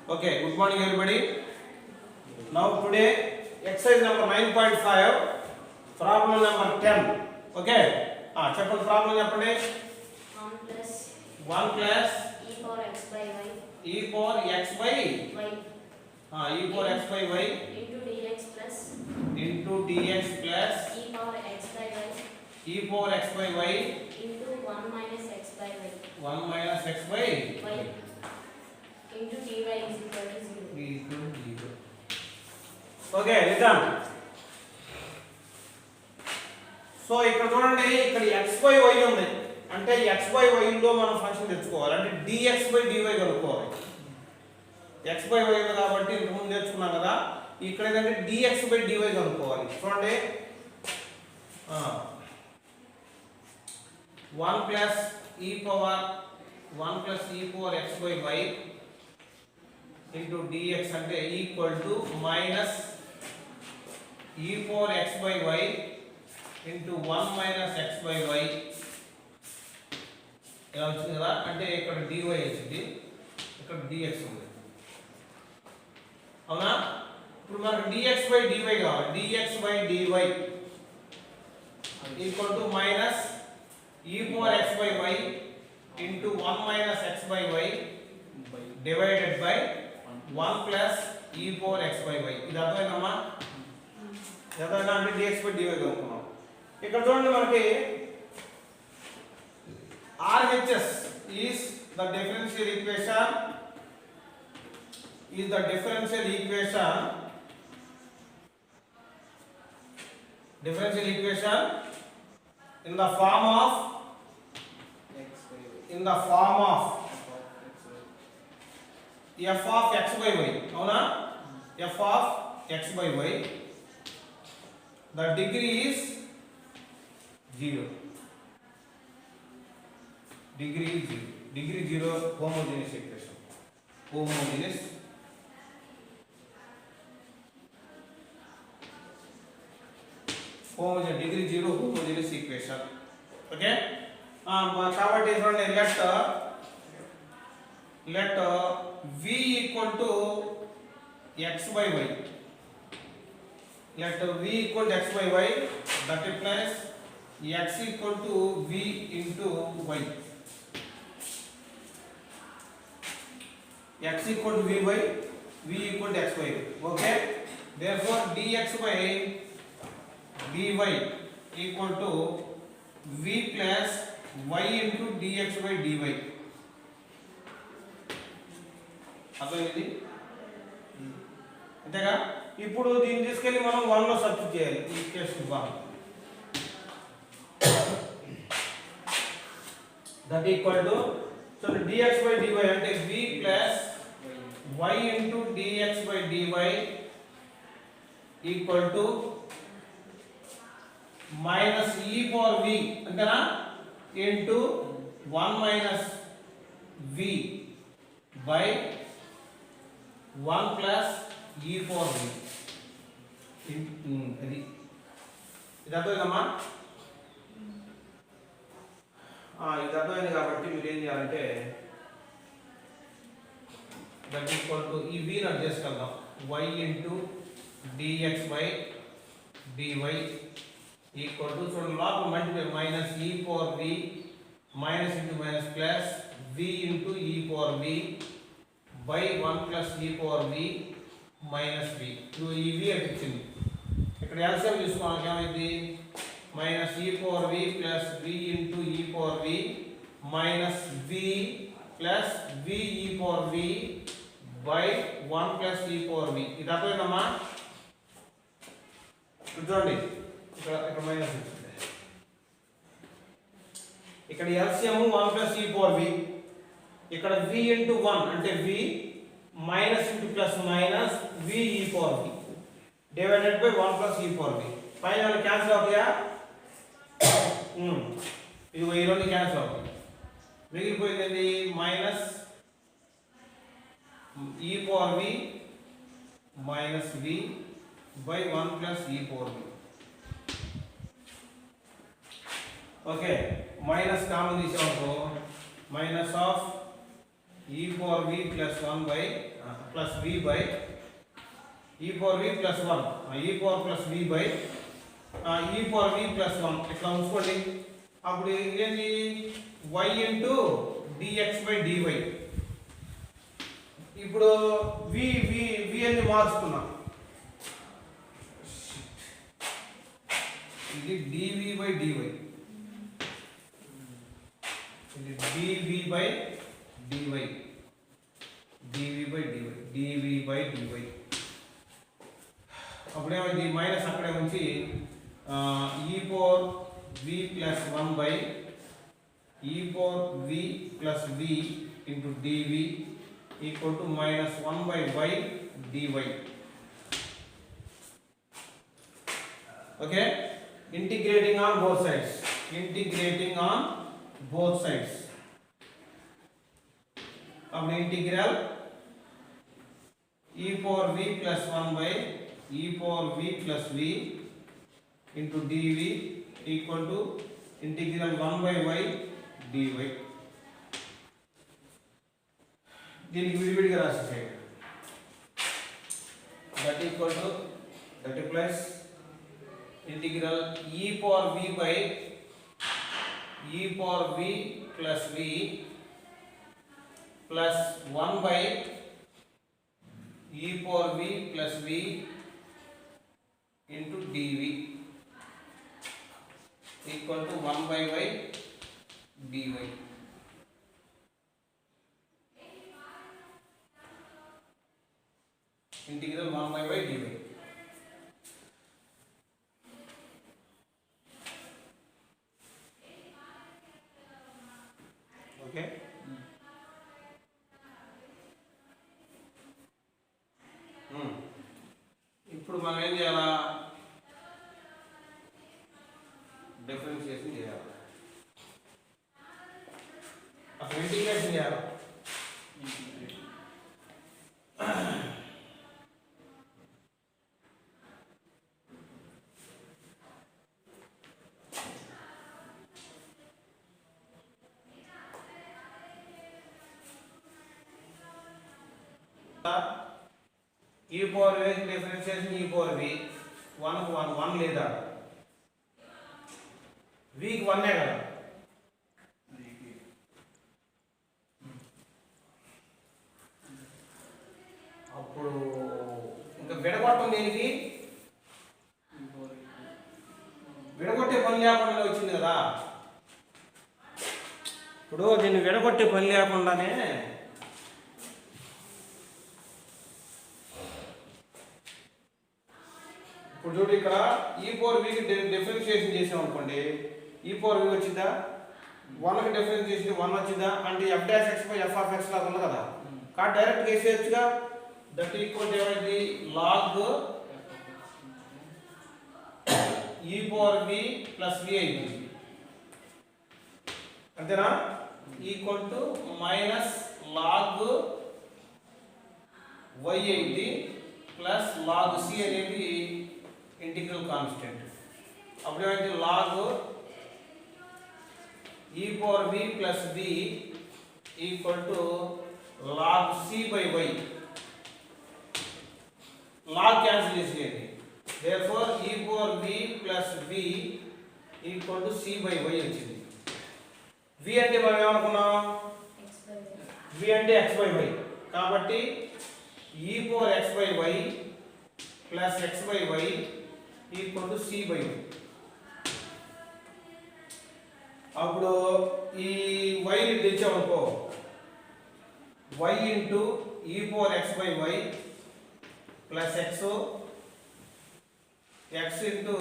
Okay, good morning everybody. Now today exercise number 9.5, problem number 10. Okay. Chapter problem చెప్పండి. 1 plus e power x by y e power x by y e power x by y into dx plus into dx plus e power x by y e power x by y into 1 minus x by y 1 minus x by y into dy is equal to 0. equal to 0. Okay, listen. So ఇక్కడ చూడండి, ఇక్కడ x by y ఉంది. అంటే x by y లో మనం function తెచ్చుకోవాలి. అంటే dx by dy కనుక్కోవాలి. x by y ఉంది కాబట్టి ఇంత ముందు నేర్చుకున్నాం కదా. ఇక్కడ ఏంటంటే dx by dy కనుక్కోవాలి. చూడండి, 1 plus e power x by y into dx అంటే equal to minus e power x by y into 1 minus x by y ఇలా వచ్చింది కదా. అంటే ఇక్కడ dy వచ్చింది, ఇక్కడ dx ఉంది, అవునా? ఇప్పుడు మనకు dx by dy కావాలి. dx by dy equal to minus e power x by y into 1 minus x by y divided by 1 plus e power x by y. ఇది అర్థమైందమ్మా? అర్థమైనా? అంటే dx by dy కనుక్కున్నాం. ఇక్కడ చూడండి, మనకి RHS is the differential equation in the form of f of x by y, అవునా? f of x by y, the degree is 0. Degree 0 homogeneous equation. Degree 0 homogeneous equation. Okay. కాబట్టి చూడండి, let v equal to x by y. Let v equal to x by y, that implies x equal to v into y. X equal to v equal to x by y. Okay. Therefore dx by dy equal to v plus y into dx by dy. అర్థమైంది? అంతేగా? ఇప్పుడు దీన్ని తీసుకెళ్ళి మనం 1 లో substitute చేయాలి. ఈ case 1 that equal to, so dx by dy అంటే v plus y into dx by dy equal to minus e power v అంతేనా into 1 minus v by 1 plus e power v. అది ఇది అర్థమైందమ్మా? ఇది అర్థమైంది కాబట్టి మీరు ఏం చేయాలంటే దట్ ఈక్వల్ టు ఈ v ని అడ్జస్ట్ చేద్దాం. y into dx by dy equal to, చూడండి లోపల multiply, minus e power v minus into minus plus v into e power v by 1 plus e power v minus v. ఇప్పుడు ఈ v అంటే ఇచ్చింది, ఇక్కడ LCM తీసుకోవాలి. ఏమైంది? Minus e power v plus v into e power v minus v plus v e power v by 1 plus e power v. ఇది అర్థమైందమ్మా? చూడండి, ఇక్కడ మైనస్ వచ్చింది, ఇక్కడ LCM 1 plus e power v, ఇక్కడ v into 1 అంటే v minus into plus minus v e power v divided by 1 plus e power v. పైన cancel అవుతాయా? ఇది ఈ రెండు క్యాన్సిల్ అవుతాయి. మిగిలిపోయింది minus e power v minus v by 1 plus e power v. Okay, minus common తీసామనుకో, minus of e power v plus 1 by plus v by e power v plus 1 e power plus v by e power v plus 1 ఇట్లా ఉంచుకోండి. అప్పుడు ఏంటి y into dx by dy. ఇప్పుడు v అని మార్చుకున్నా, ఇది dv by dy, ఇది dv by dy, dv by dy, dv by dy. అప్పుడేమైంది minus అక్కడే ఉంచి e power v plus 1 by e power v plus v into dv equal to minus 1 by y dy. Okay, integrating on both sides, integrating on both sides. अब integral e power v plus 1 by e power v plus v into dv equal to integral 1 by y dy. దీనికి విడివిడిగా రాసేసేయండి. that equal to that plus integral e power v by e power v plus v plus 1 by e power v plus v into dv equal to 1 by y dy. Integral 1 by y dy. Okay. ఇప్పుడు మనం ఏం చేయాలా, differentiation చేయాలి, అసలు integration చేయాలి. e power v differentiation e power v 1 కు 1 లేదా v కి 1 కదా, అప్పుడు ఇంకా విడగొట్టం దేనికి, విడగొట్టే పని లేకుండా వచ్చింది కదా. ఇప్పుడు దీన్ని విడగొట్టే పని లేకుండానే ఇప్పుడు చూడు ఇక్కడ e power v కి డిఫరెన్షియేషన్ చేసాం అనుకోండి, e power v వచ్చిందా, 1 కి డిఫరెన్షియేషన్ 1 వచ్చిందా అంటే f dash x by f of x లాగా ఉంది కదా, కాబట్టి డైరెక్ట్ వేసేయచ్చుగా. దట్ ఈక్వల్ టు ఏమైంది log e power v plus v అయింది అంతేనా, equal to minus log y అయింది ప్లస్ log c అనేది ఇంటిగ్రల్ కాన్స్టెంట్. అప్పుడు ఏమైంది log e power v plus v equal to log c by y. log cancel చేసేయండి, therefore e power v plus v equal to c by y వచ్చింది. v అంటే మనం ఏమనుకున్నాం, v అంటే x by y కాబట్టి e power x by y plus x by y equal to c by y. అప్పుడు ఈ y ని తెచ్చామనుకో, y into e power x by y plus x into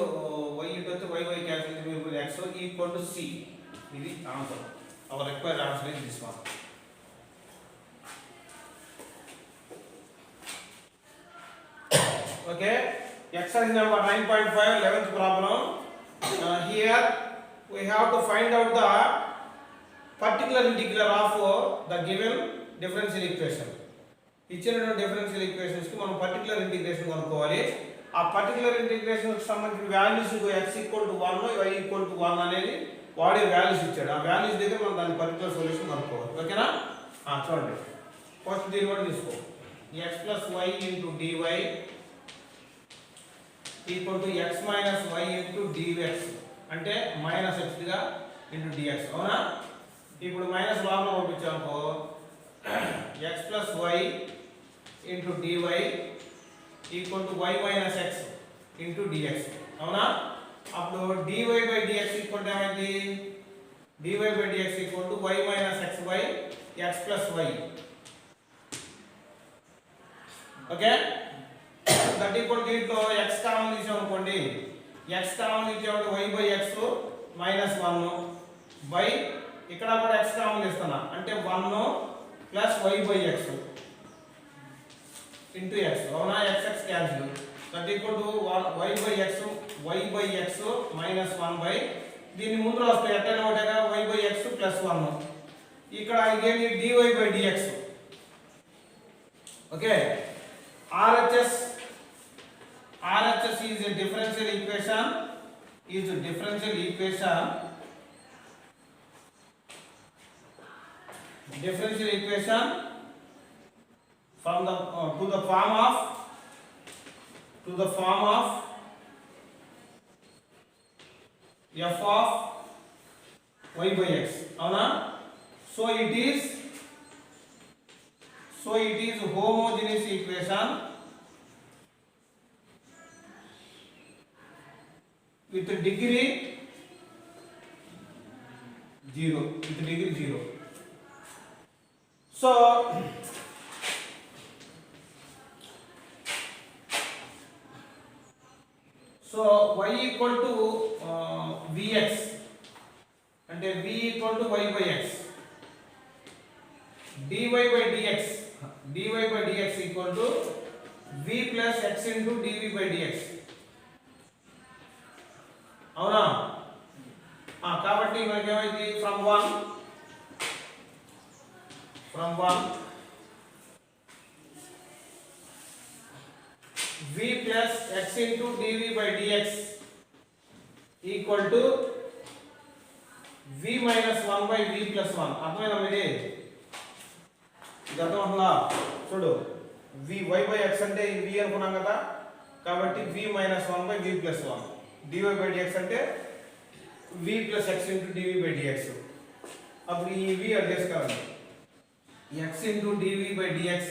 y into y cancel x equal to c. ఇది answer. Hour required answer is this one. Okay, exercise number 9.5, 11th problem. Here we have to find out the particular integral of the given differential equation. ఇచ్చిన differential equations కి మనం particular integration కనుక్కోవాలి. ఆ particular integration కి సంబంధించిన values x equal to 1 y equal to 1 అనేది వాడే values ఇచ్చాడు. ఆ వాల్యూస్ దగ్గర మనం దాని పర్టికులర్ సొల్యూషన్ కనుక్కోవాలి. ఓకేనా? చూడండి, ఫస్ట్ దీని కూడా తీసుకో. x plus y into dy equal to x minus y into dx అంటే మైనస్ x గా into dx అవునా ఇప్పుడు మైనస్ లోపల పంపించామనుకో x plus y into dy equal to y minus x into dx అవునా అప్పుడు dy by dx equal to ఏమైంది dy by dx equal to y minus x by x plus y okay that equal దీంట్లో x common తీసామనుకోండి x common తీసేవాడు y by x minus 1 by ఇక్కడ కూడా x common తీస్తున్నా అంటే 1 plus y by x into x అవునా x x cancel that equal to y by x minus 1 by దీన్ని ముందు రాస్తే ఎట్లా ఒకటేగా y by x plus 1 ఇక్కడ ఇదేంటి dy by dx okay RHS is a differential equation from the to the form of f of y by x avuna so it is homogeneous equation with degree 0 so y equal to vx అంటే v equal to y by x dy by dx equal to v plus x into dv by dx అవునా కాబట్టి మనకి ఏమైంది from 1 v plus x into dv by dx equal to v minus 1 by v plus 1 అర్థమైనా ఇది అర్థమవుతుందా చూడు v y by x అంటే ఈ v అనుకున్నాం కదా కాబట్టి v minus 1 by v plus 1 dy by dx అంటే v plus x into dv by dx అప్పుడు ఈ v అడ్జస్ట్ కావాలి x into dv by dx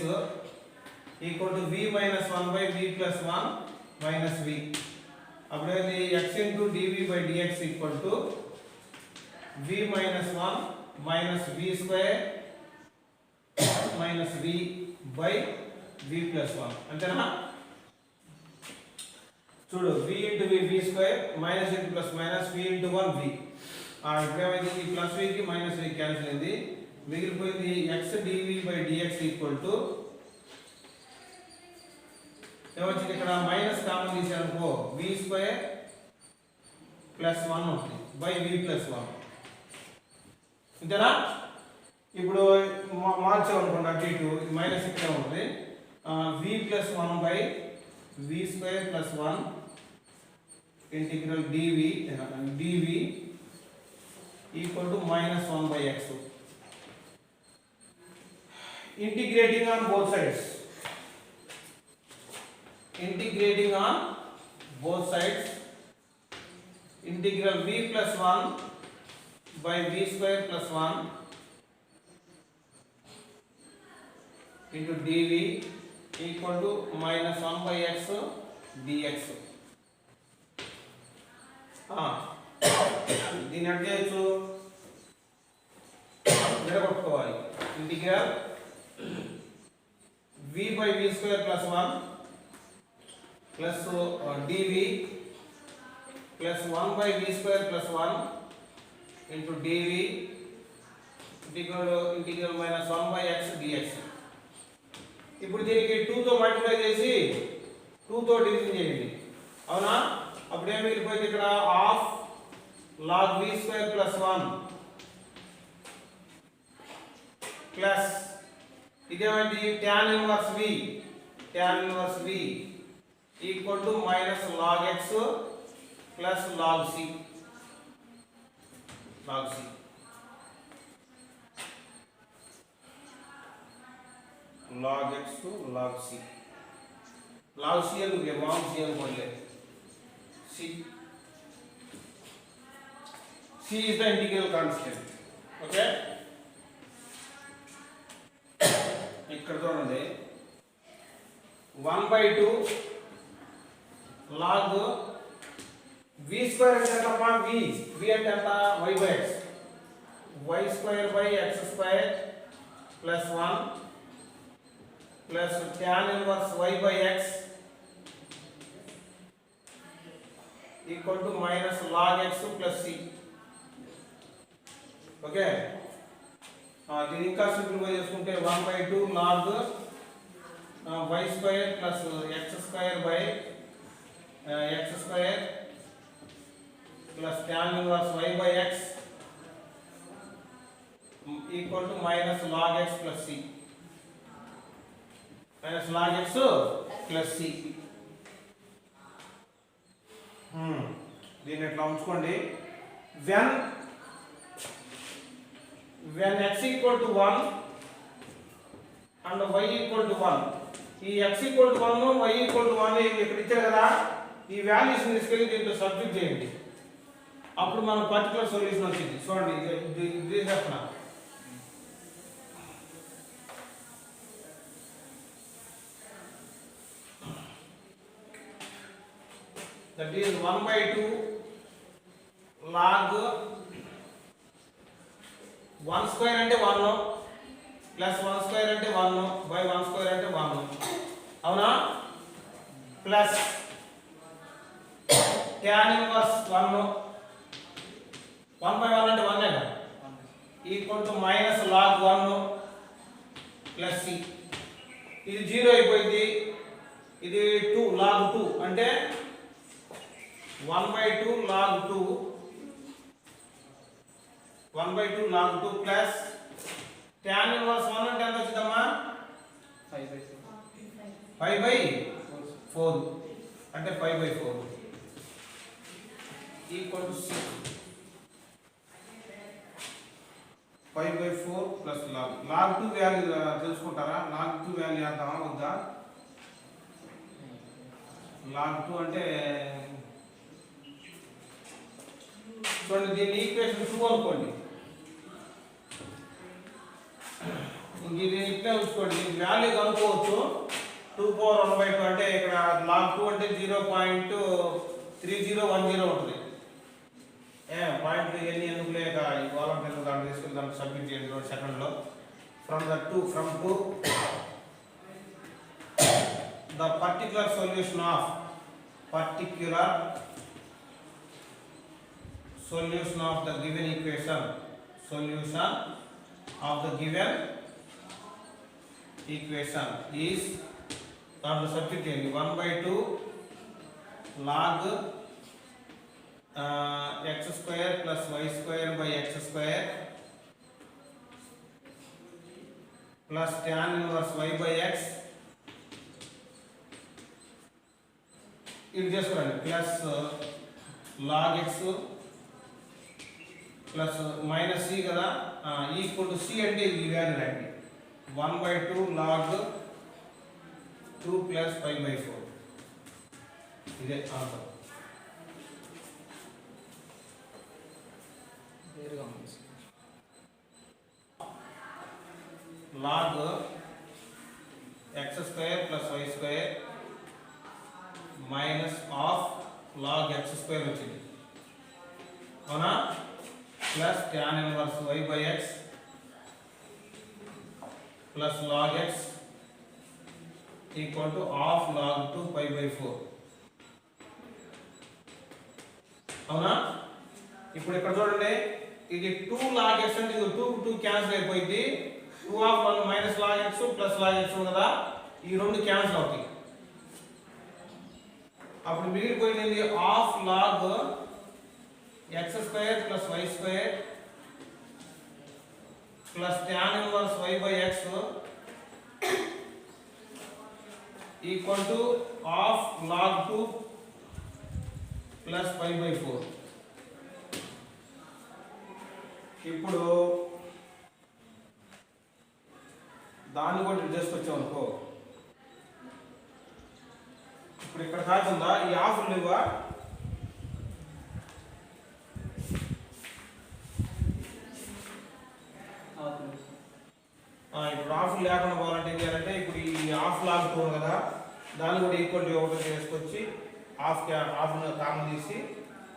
equal to v minus 1 by v plus 1 minus v అప్పుడు ఇది x into dv by dx equal to v minus 1 minus v square minus v by v plus 1 అంతేనా చూడు v into v square minus into plus minus v into 1 v ఇప్పుడు ఏమైంది ఈ plus v కి minus v cancel అయింది మిగిలిపోయింది x dv by dx equal to ఏమొచ్చింది ఇక్కడ మైనస్ కామన్ తీసానుకో v స్క్వేర్ ప్లస్ 1 ఉంటుంది బై v ప్లస్ 1 ఇంతేనా ఇప్పుడు మార్చామనుకోండి అటు ఇటు మైనస్ ఇక్కడ ఉంటుంది v plus 1 by v square plus 1 integral dv equal to minus 1 by x integrating on both sides integral v plus 1 by v square plus 1 into dv equal to minus 1 by x dx దీని అంటే చేయొచ్చు విడగొట్టుకోవాలి integral v by v square plus 1 plus dv plus 1 by v square plus 1 into dv integral minus 1 by x dx ఇప్పుడు దీనికి 2 తో multiply చేసి 2 తో division చేయండి అవునా అప్పుడు ఏం మిగిలిపోయింది ఇక్కడ half log v square plus 1 plus ఇదేంటి tan inverse v equal to minus log x plus log c log x to log c. log c अनुगे log c अनुकोले c is the integral constant. okay ఇక్కడ చూడండి 1/2 log v square అంటే ఎంత v అంటే ఎంత y/x y square by x square plus 1 plus tan inverse y by x equal to minus log x plus c. Okay దీన్ని ఇంకా simplify చేసుకుంటే 1/2 log y square plus x square by x square plus tan inverse y by x equal to minus log x plus c. minus log x plus c. దీన్ని ఎట్లా ఉంచుకోండి when x equal to 1 and y equal to 1 ఈ x equal to 1 y equal to 1 ఇక్కడ ఇచ్చారు కదా ఈ values ని తీసుకెళ్ళి దీంట్లో సబ్స్టిట్యూట్ చేయండి అప్పుడు మనకు పర్టిక్యులర్ సొల్యూషన్ వచ్చింది చూడండి ఇది చెప్పనా that is 1/2 log 1 square అంటే 1 plus 1 square అంటే 1 by 1 square అంటే 1 అవునా ప్లస్ tan inverse 1 1/1 అంటే 1 కదా equal to minus log 1 plus c ఇది 0 అయిపోయింది ఇది 2 log 2 అంటే 1/2 log 2 1/2 log 2 plus tan inverse 1 అంటే ఎంత వచ్చిందమ్మా 5/4 అంటే 5/4 equal to 6 5/4 plus log 2 value తెలుసుకుంటారా log 2 వాల్యూ చేద్దామా వద్దా log 2 అంటే చూడండి దీని ఈక్వేషన్ 2 అనుకోండి ఇది ఇట్లా ఉంచుకోండి దీని వాల్యూ కనుక్కోవచ్చు 2/1/2 అంటే ఇక్కడ log 2 అంటే 0.3010 ఉంటుంది పాయింట్లు ఎన్ని ఎందుకు లేక ఈ కాలం కింద దాన్ని తీసుకుని దాన్ని సబ్మిట్ చేయండి 2 సెకండ్లో from 2 the particular solution of the given equation is దాంట్లో సబ్స్టిట్యూట్ చేయండి 1/2 log x square plus y square by x square plus tan inverse y by x ఇది చేసుకోండి plus log x plus minus c కదా equal to c అంటే ఈ value రండి 1/2 log 2 plus 5/4 ఇదే answer log x square plus y square minus of log x square వచ్చింది అవునా plus tan inverse y by x plus log x equal to half log 2 5/4 అవునా ఇప్పుడు ఇక్కడ చూడండి ఇది 2 log x అంటే ఇది 2 క్యాన్సిల్ అయిపోయింది 2 of 1 minus log x plus log x కదా ఈ రెండు క్యాన్సిల్ అవుతాయి అప్పుడు మిగిలిపోయింది half log x square plus y square plus tan inverse y by x equal to half log 2 plus 5/4 ఇప్పుడు దాన్ని కూడా చేసుకొచ్చాం అనుకో, ఇప్పుడు ఇక్కడ కాకుండా ఈ ఆఫర్ లేవా, ఇప్పుడు ఆఫ్ లేకుండా పోవాలంటే ఏం చేయాలంటే ఇప్పుడు ఈ ఆఫ్ లాగుతుంది కదా, దాన్ని కూడా ఈక్వల్ టు ఒకటి చేసుకొచ్చి ఆఫ్ కామన్ తీసి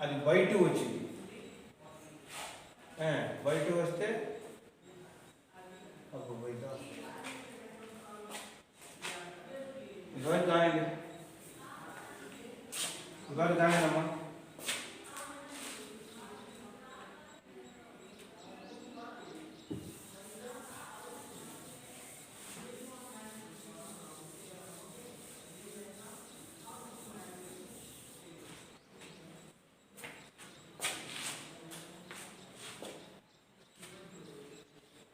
అది బై 2 వచ్చింది. బై 2 వస్తే ఇదివరకు కానివ్వండి, ఇదివరకు కానివ్వమ్మా.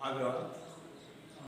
ఆగ్రహం